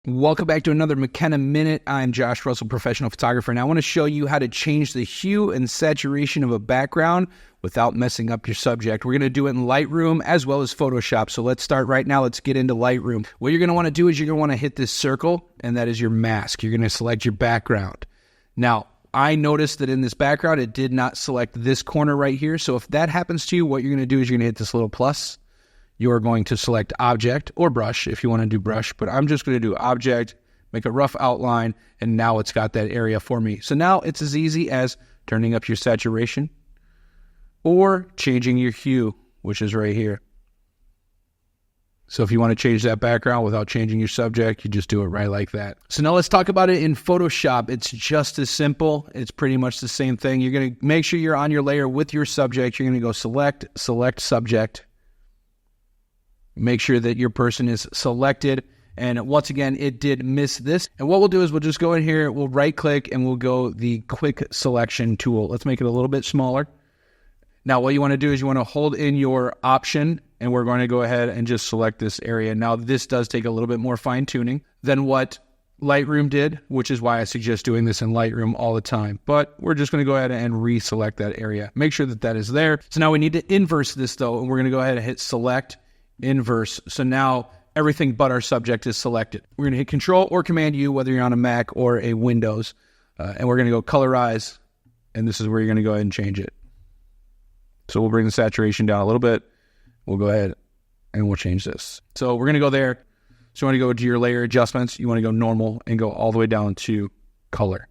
Welcome back to another McKenna Minute. I'm Josh Russell, professional photographer, and I want to show you how to change the hue and saturation of a background without messing up your subject. We're going to do it in Lightroom as well as Photoshop. So let's start right now. Let's get into Lightroom. What you're going to want to do is you're going to want to hit this circle, and that is your mask. You're going to select your background. Now, I noticed that in this background, it did not select this corner right here. So if that happens to you, what you're going to do is you're going to hit this little plus. You're going to select object or brush if you want to do brush, but I'm just going to do object, make a rough outline, and now it's got that area for me. So now it's as easy as turning up your saturation or changing your hue, which is right here. So if you want to change that background without changing your subject, you just do it right like that. So now let's talk about it in Photoshop. It's just as simple. It's pretty much the same thing. You're going to make sure you're on your layer with your subject. You're going to go select subject. Make sure that your person is selected. And once again, it did miss this. And what we'll do is we'll just go in here, we'll right click, and we'll go the quick selection tool. Let's make it a little bit smaller. Now, what you want to do is you want to hold in your option, and we're going to go ahead and just select this area. Now, this does take a little bit more fine tuning than what Lightroom did, which is why I suggest doing this in Lightroom all the time. But we're just going to go ahead and reselect that area. Make sure that that is there. So now we need to inverse this though, and we're going to go ahead and hit select, inverse. So now everything but our subject is selected. We're going to hit Control or Command U, whether you're on a Mac or a Windows. And we're going to go colorize, and this is where you're going to go ahead and change it. So we'll bring the saturation down a little bit. We'll go ahead and we'll change this. So we're going to go there. So you want to go to your layer adjustments. You want to go normal and go all the way down to color.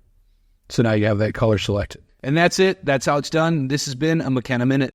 So now you have that color selected. And that's it. That's how it's done. This has been a McKenna Minute.